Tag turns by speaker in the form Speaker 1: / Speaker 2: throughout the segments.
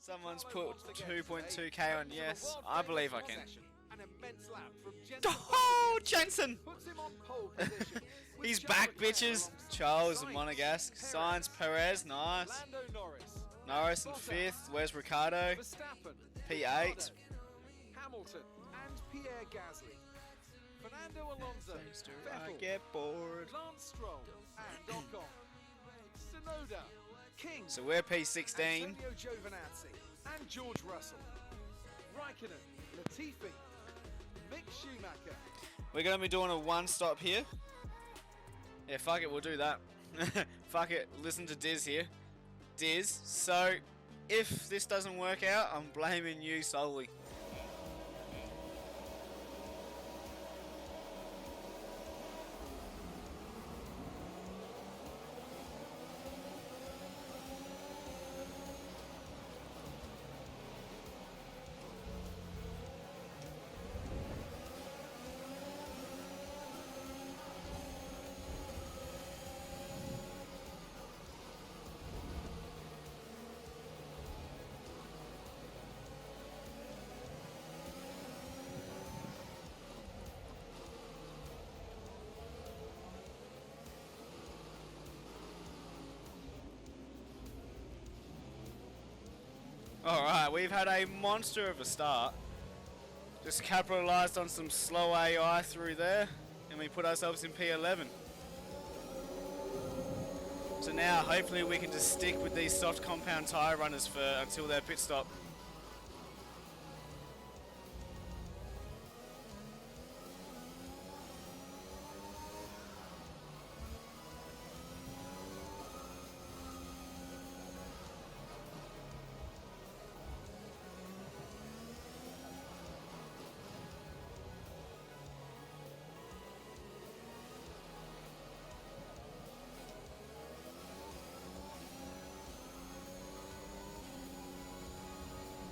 Speaker 1: Someone's put 2.2k on yes. I believe I can.
Speaker 2: An immense lap from
Speaker 1: Oh, Jensen!
Speaker 2: puts him on pole position.
Speaker 1: He's back, bitches. Charles and Monegasque. Sainz, Perez, nice.
Speaker 2: Lando Norris.
Speaker 1: Norris in 5th. Where's Ricardo?
Speaker 2: Verstappen.
Speaker 1: P8.
Speaker 2: Hamilton and Pierre Gasly. Fernando Alonso.
Speaker 1: I
Speaker 2: Vettel.
Speaker 1: get bored.
Speaker 2: Lance Stroll and Ocon. Tsunoda. King.
Speaker 1: So we're P16.
Speaker 2: Antonio Giovinazzi and George Russell. Raikkonen. Latifi. Mick Schumacher.
Speaker 1: We're going to be doing a one stop here. Yeah, fuck it, we'll do that. Fuck it, listen to Diz here. Diz, so if this doesn't work out, I'm blaming you solely. Alright, we've had a monster of a start. Just capitalised on some slow AI through there, and we put ourselves in P11. So now, hopefully we can just stick with these soft compound tyre runners for until their pit stop.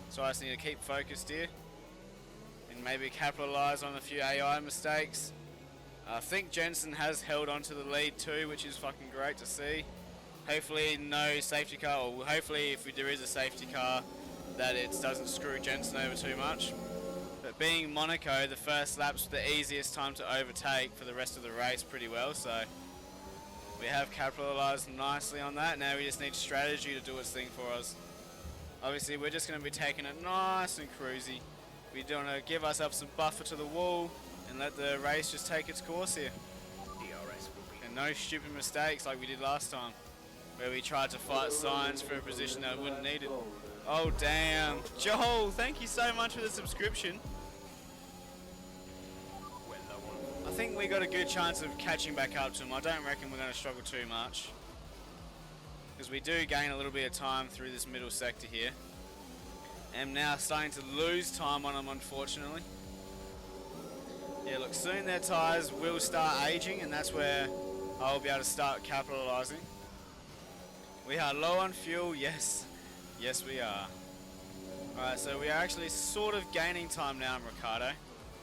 Speaker 1: So I just need to keep focused here and maybe capitalise on a few AI mistakes. I think Jensen has held on to the lead too, which is fucking great to see. Hopefully no safety car, or hopefully if there is a safety car, that it doesn't screw Jensen over too much. But being Monaco, the first lap's the easiest time to overtake for the rest of the race pretty well, so we have capitalised nicely on that. Now we just need strategy to do its thing for us. Obviously, we're just going to be taking it nice and cruisy. We're going to give ourselves some buffer to the wall and let the race just take its course here. And no stupid mistakes like we did last time, where we tried to fight Sainz for a position that wouldn't need it. Oh, damn. Joel, thank you so much for the subscription. I think we got a good chance of catching back up to him. I don't reckon we're going to struggle too much, because we do gain a little bit of time through this middle sector here. And now starting to lose time on them, unfortunately. Yeah, look, soon their tyres will start aging, and that's where I'll be able to start capitalising. We are low on fuel, yes. Yes, we are. Alright, so we are actually sort of gaining time now in Ricardo.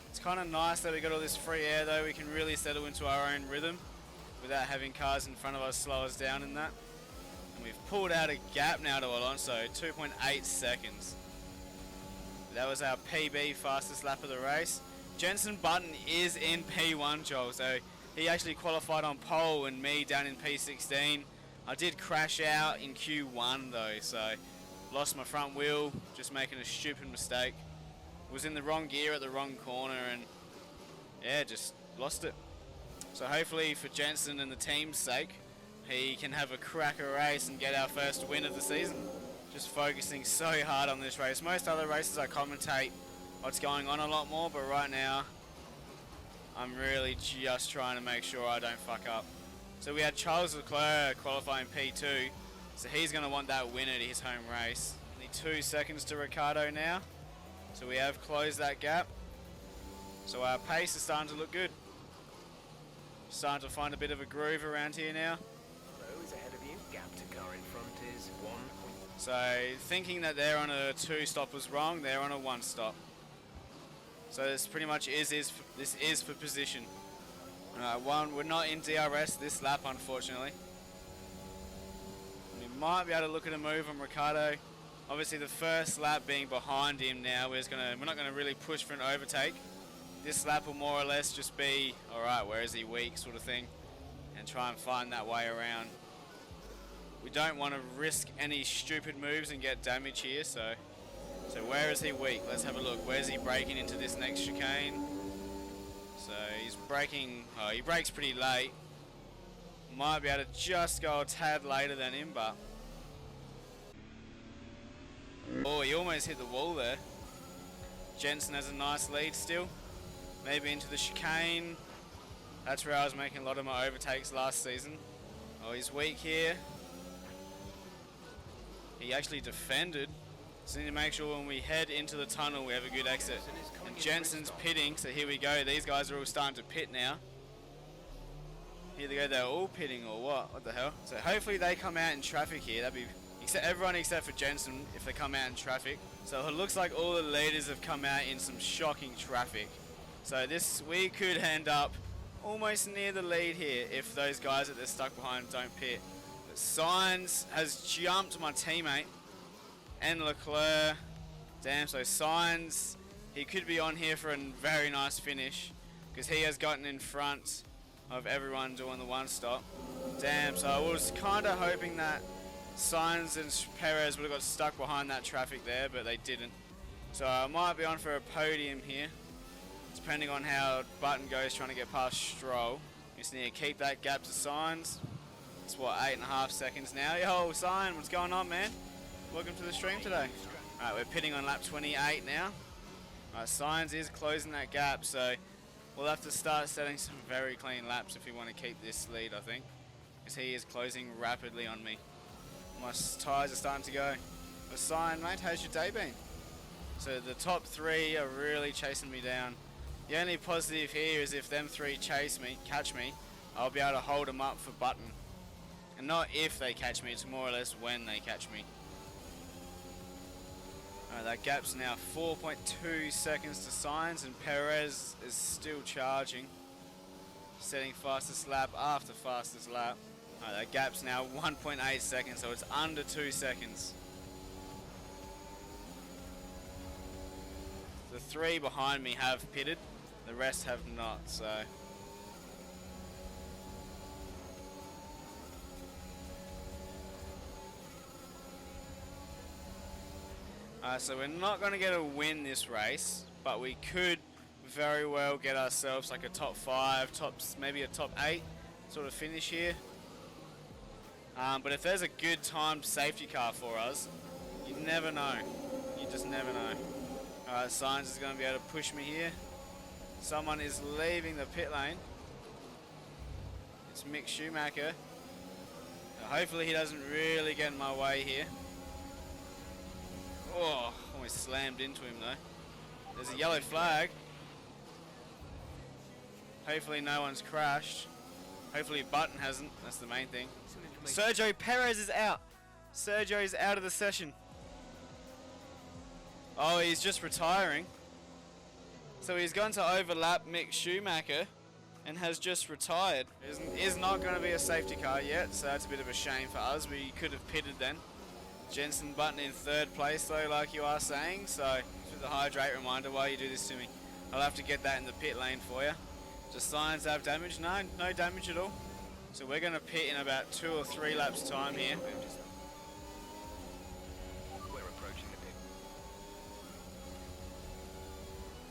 Speaker 1: It's kind of nice that we got all this free air, though. We can really settle into our own rhythm without having cars in front of us slow us down in that. We've pulled out a gap now to Alonso, 2.8 seconds. That was our PB, fastest lap of the race. Jensen Button is in P1, Joel, so he actually qualified on pole and me down in P16. I did crash out in Q1 though, so lost my front wheel, just making a stupid mistake. Was in the wrong gear at the wrong corner and yeah, just lost it. So hopefully for Jensen and the team's sake, he can have a cracker race and get our first win of the season. Just focusing so hard on this race. Most other races I commentate what's going on a lot more, but right now I'm really just trying to make sure I don't fuck up. So we had Charles Leclerc qualifying P2, so he's going to want that win at his home race. Only 2 seconds to Ricardo now, so we have closed that gap. So our pace is starting to look good. Starting to find a bit of a groove around here now.
Speaker 3: Is ahead of you. Gap to car in front is 1.
Speaker 1: So thinking that they're on a 2 stop was wrong, they're on a 1 stop. So this pretty much this is for position. We're not in DRS this lap, unfortunately. We might be able to look at a move on Ricardo. Obviously the first lap being behind him now, we're not gonna really push for an overtake. This lap will more or less just be, alright, where is he weak sort of thing, and try and find that way around. We don't want to risk any stupid moves and get damage here, so where is he weak? Let's have a look. Where's he braking into this next chicane? So he's braking, oh, he brakes pretty late. Might be able to just go a tad later than him, but... Oh, he almost hit the wall there. Jensen has a nice lead still. Maybe into the chicane. That's where I was making a lot of my overtakes last season. Oh, he's weak here. He actually defended. So we need to make sure when we head into the tunnel we have a good exit. And Jensen's pitting, so here we go. These guys are all starting to pit now. Here they go, they're all pitting or what? What the hell? So hopefully they come out in traffic here. That'd be everyone except for Jensen if they come out in traffic. So it looks like all the leaders have come out in some shocking traffic. So we could end up almost near the lead here if those guys that they're stuck behind don't pit. But Sainz has jumped my teammate and Leclerc. Damn, so Sainz, he could be on here for a very nice finish because he has gotten in front of everyone doing the one stop. Damn, so I was kind of hoping that Sainz and Perez would have got stuck behind that traffic there, but they didn't. So I might be on for a podium here, depending on how Button goes trying to get past Stroll. Just need to keep that gap to Sainz. It's what, 8.5 seconds now. Yo, Sainz, what's going on, man? Welcome to the stream today. Alright, we're pitting on lap 28 now. Alright, Sainz is closing that gap, so we'll have to start setting some very clean laps if we want to keep this lead, I think. Because he is closing rapidly on me. My tyres are starting to go. But Sainz, mate, how's your day been? So the top three are really chasing me down. The only positive here is if them three catch me, I'll be able to hold them up for Button. And not if they catch me, it's more or less when they catch me. Alright, that gap's now 4.2 seconds to Sainz, and Perez is still charging. Setting fastest lap after fastest lap. Alright, that gap's now 1.8 seconds, so it's under 2 seconds. The three behind me have pitted, the rest have not, so... So we're not going to get a win this race, but we could very well get ourselves like a top 5, maybe a top 8 sort of finish here. But if there's a good timed safety car for us, you never know. You just never know. Alright, Sainz is going to be able to push me here. Someone is leaving the pit lane. It's Mick Schumacher. Hopefully he doesn't really get in my way here. Oh, almost slammed into him though. There's a yellow flag. Hopefully no one's crashed. Hopefully Button hasn't, that's the main thing. Sergio Perez is out. Sergio is out of the session. Oh, he's just retiring. So he's going to overlap Mick Schumacher and has just retired. Is not going to be a safety car yet, so that's a bit of a shame for us. We could have pitted then. Jensen Button in 3rd place though, like you are saying, so with the hydrate reminder, why you do this to me. I'll have to get that in the pit lane for you. Does Sainz have damage? No, no damage at all. So we're going to pit in about 2 or 3 laps time here.
Speaker 3: We're approaching the pit.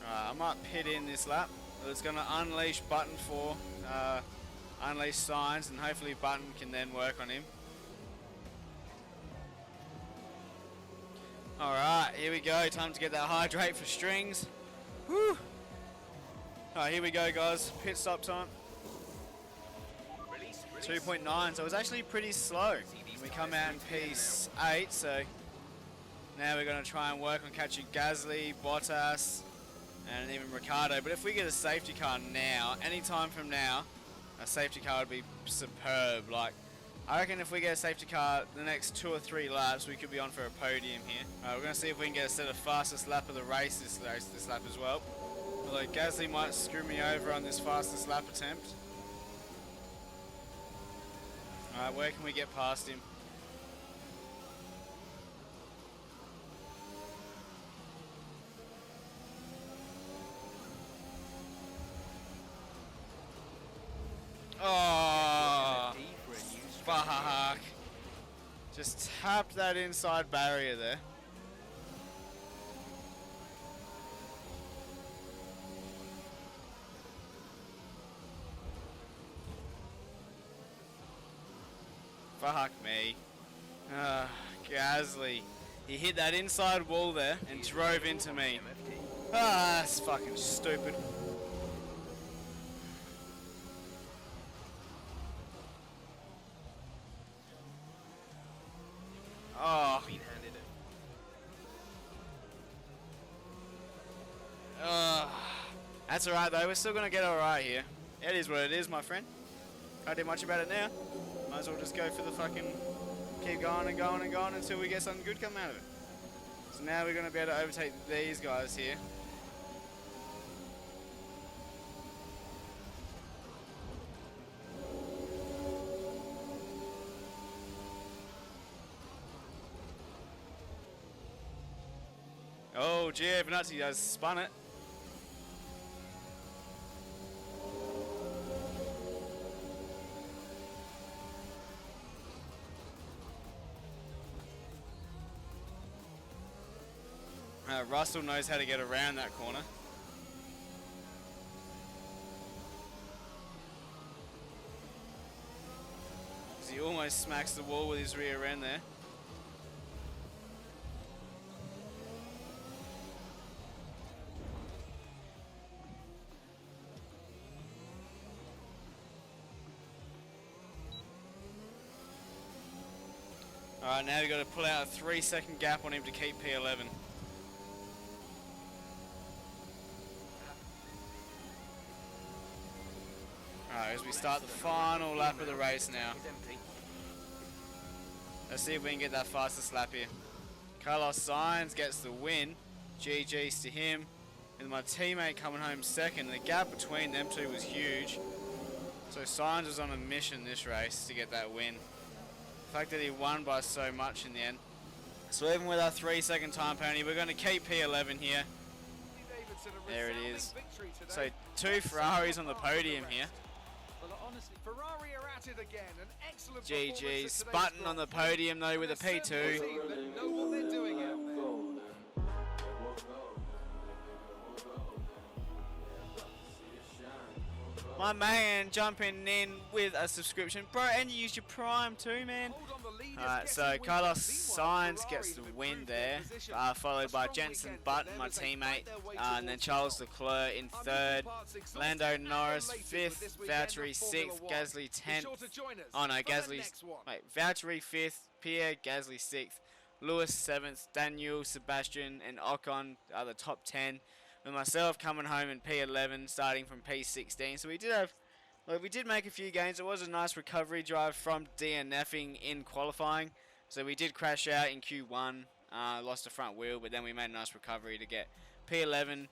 Speaker 1: I might pit in this lap. It's going to unleash Button for unleash Sainz, and hopefully Button can then work on him. Alright, here we go. Time to get that hydrate for strings. Woo! Alright, here we go, guys. Pit stop time. 2.9, so it was actually pretty slow. We come out in P8, so now we're going to try and work on catching Gasly, Bottas, and even Ricciardo. But if we get a safety car now, any time from now, a safety car would be superb. Like, I reckon if we get a safety car the next 2 or 3 laps, we could be on for a podium here. We're going to see if we can get a set of fastest lap of the race this lap as well. Although Gasly might screw me over on this fastest lap attempt. Alright, where can we get past him? tapped that inside barrier there. Fuck me. Gasly. He hit that inside wall there and drove into me. That's fucking stupid. Oh. That's alright though, we're still gonna get alright here. It is what it is, my friend. Can't do much about it now. Might as well just go for the fucking... keep going and going and going until we get something good come out of it. So now we're gonna be able to overtake these guys here. Oh, Giovinazzi has spun it. Russell knows how to get around that corner. He almost smacks the wall with his rear end there. Alright, now we've got to pull out a 3-second gap on him to keep P11. Alright, as we start the final lap of the race now. Let's see if we can get that fastest lap here. Carlos Sainz gets the win. GG's to him. And my teammate coming home second. The gap between them two was huge. So Sainz was on a mission this race to get that win. The fact that he won by so much in the end. So even with our 3-second time penalty, we're going to keep P11 here. There it is. So 2 Ferraris on the podium here.
Speaker 2: Ferrari are at it again. An excellent
Speaker 1: GG's. Button on the podium though with a P2.
Speaker 2: Know what they're doing out there.
Speaker 1: My man jumping in with a subscription. Bro, and you use your Prime too, man. Alright, so Carlos Sainz gets the win there, followed by Jenson Button, my teammate, and then Charles Leclerc in 3rd, Lando Norris 5th, Valtteri 6th, Gasly 10th, oh no, Gasly, wait, Valtteri 5th, Pierre Gasly 6th, Lewis 7th, Daniel, Sebastian, and Ocon are the top 10, with myself coming home in P11, starting from P16, so we did have... Look, we did make a few gains. It was a nice recovery drive from DNFing in qualifying. So we did crash out in Q1, lost the front wheel, but then we made a nice recovery to get P11.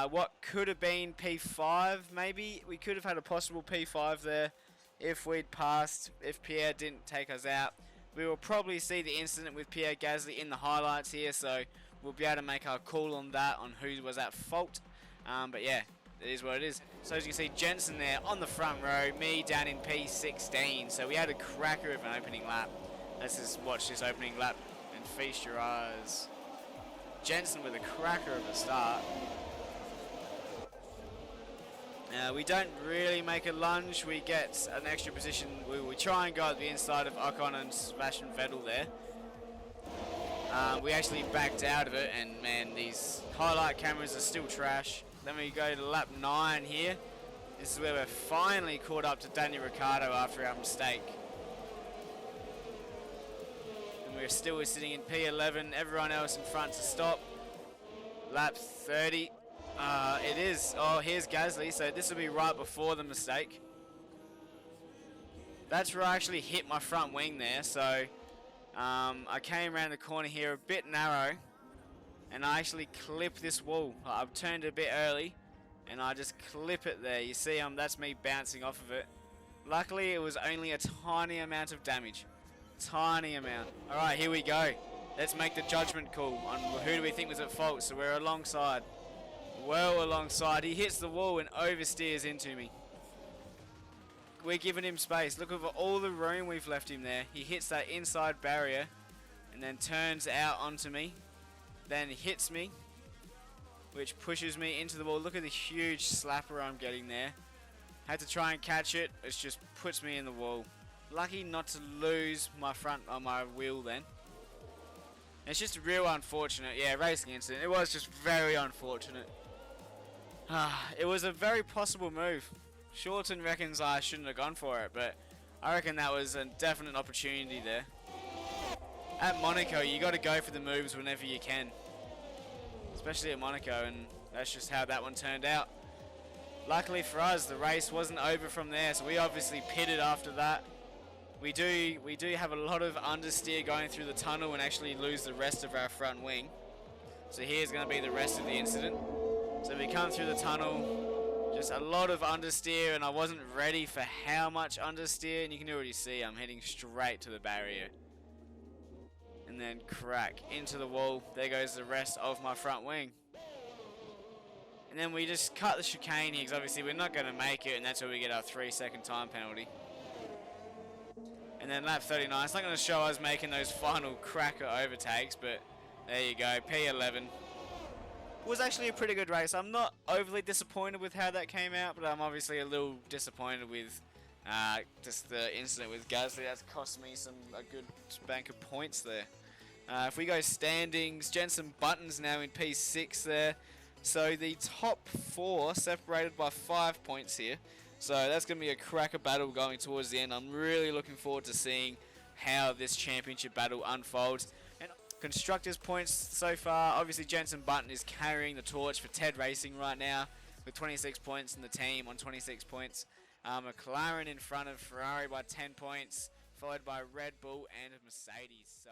Speaker 1: What could have been P5, maybe? We could have had a possible P5 there if we'd passed, if Pierre didn't take us out. We will probably see the incident with Pierre Gasly in the highlights here, so we'll be able to make our call on that, on who was at fault. But yeah. It is what it is. So as you can see, Jensen there on the front row, me down in P16. So we had a cracker of an opening lap. Let's just watch this opening lap and feast your eyes. Jensen with a cracker of a start. We don't really make a lunge. We get an extra position. We try and go at the inside of Ocon and Sebastian Vettel there. We actually backed out of it, and man, these highlight cameras are still trash. Then we go to lap 9 here. This is where we're finally caught up to Daniel Ricciardo after our mistake. And we're still sitting in P11, everyone else in front to stop. Lap 30. It is. Oh, here's Gasly, so this will be right before the mistake. That's where I actually hit my front wing there, so I came around the corner here a bit narrow. And I actually clip this wall. I've turned a bit early, and I just clip it there. You see, that's me bouncing off of it. Luckily, it was only a tiny amount of damage. Tiny amount. Alright, here we go. Let's make the judgment call on who do we think was at fault. So we're alongside. Well alongside. He hits the wall and oversteers into me. We're giving him space. Look over all the room we've left him there. He hits that inside barrier. and then turns out onto me, then hits me, which pushes me into the wall. Look at the huge slapper I'm getting there. Had to try and catch it. It just puts me in the wall. Lucky not to lose my front on my wheel then. It's just real unfortunate. Yeah, racing incident. It was just very unfortunate. It was a very possible move. Shorten reckons I shouldn't have gone for it, but I reckon that was a definite opportunity there. At Monaco, you got to go for the moves whenever you can. Especially at Monaco, and that's just how that one turned out. Luckily for us, the race wasn't over from there, so we obviously pitted after that. We do have a lot of understeer going through the tunnel and actually lose the rest of our front wing. So here's going to be the rest of the incident. So we come through the tunnel, just a lot of understeer, and I wasn't ready for how much understeer, and you can already see I'm heading straight to the barrier. And then crack into the wall. There goes the rest of my front wing. And then we just cut the chicane here because obviously we're not going to make it, and that's where we get our 3-second time penalty. And then lap 39. It's not going to show us making those final cracker overtakes, but there you go, P11. It was actually a pretty good race. I'm not overly disappointed with how that came out, but I'm obviously a little disappointed with just the incident with GASLY. That's cost me a good bank of points there. If we go standings, Jensen Button's now in P6 there. So the top 4 separated by 5 points here. So that's going to be a cracker battle going towards the end. I'm really looking forward to seeing how this championship battle unfolds. And Constructors points so far, obviously Jensen Button is carrying the torch for Ted Racing right now with 26 points, and the team on 26 points. McLaren in front of Ferrari by 10 points, followed by Red Bull and Mercedes. So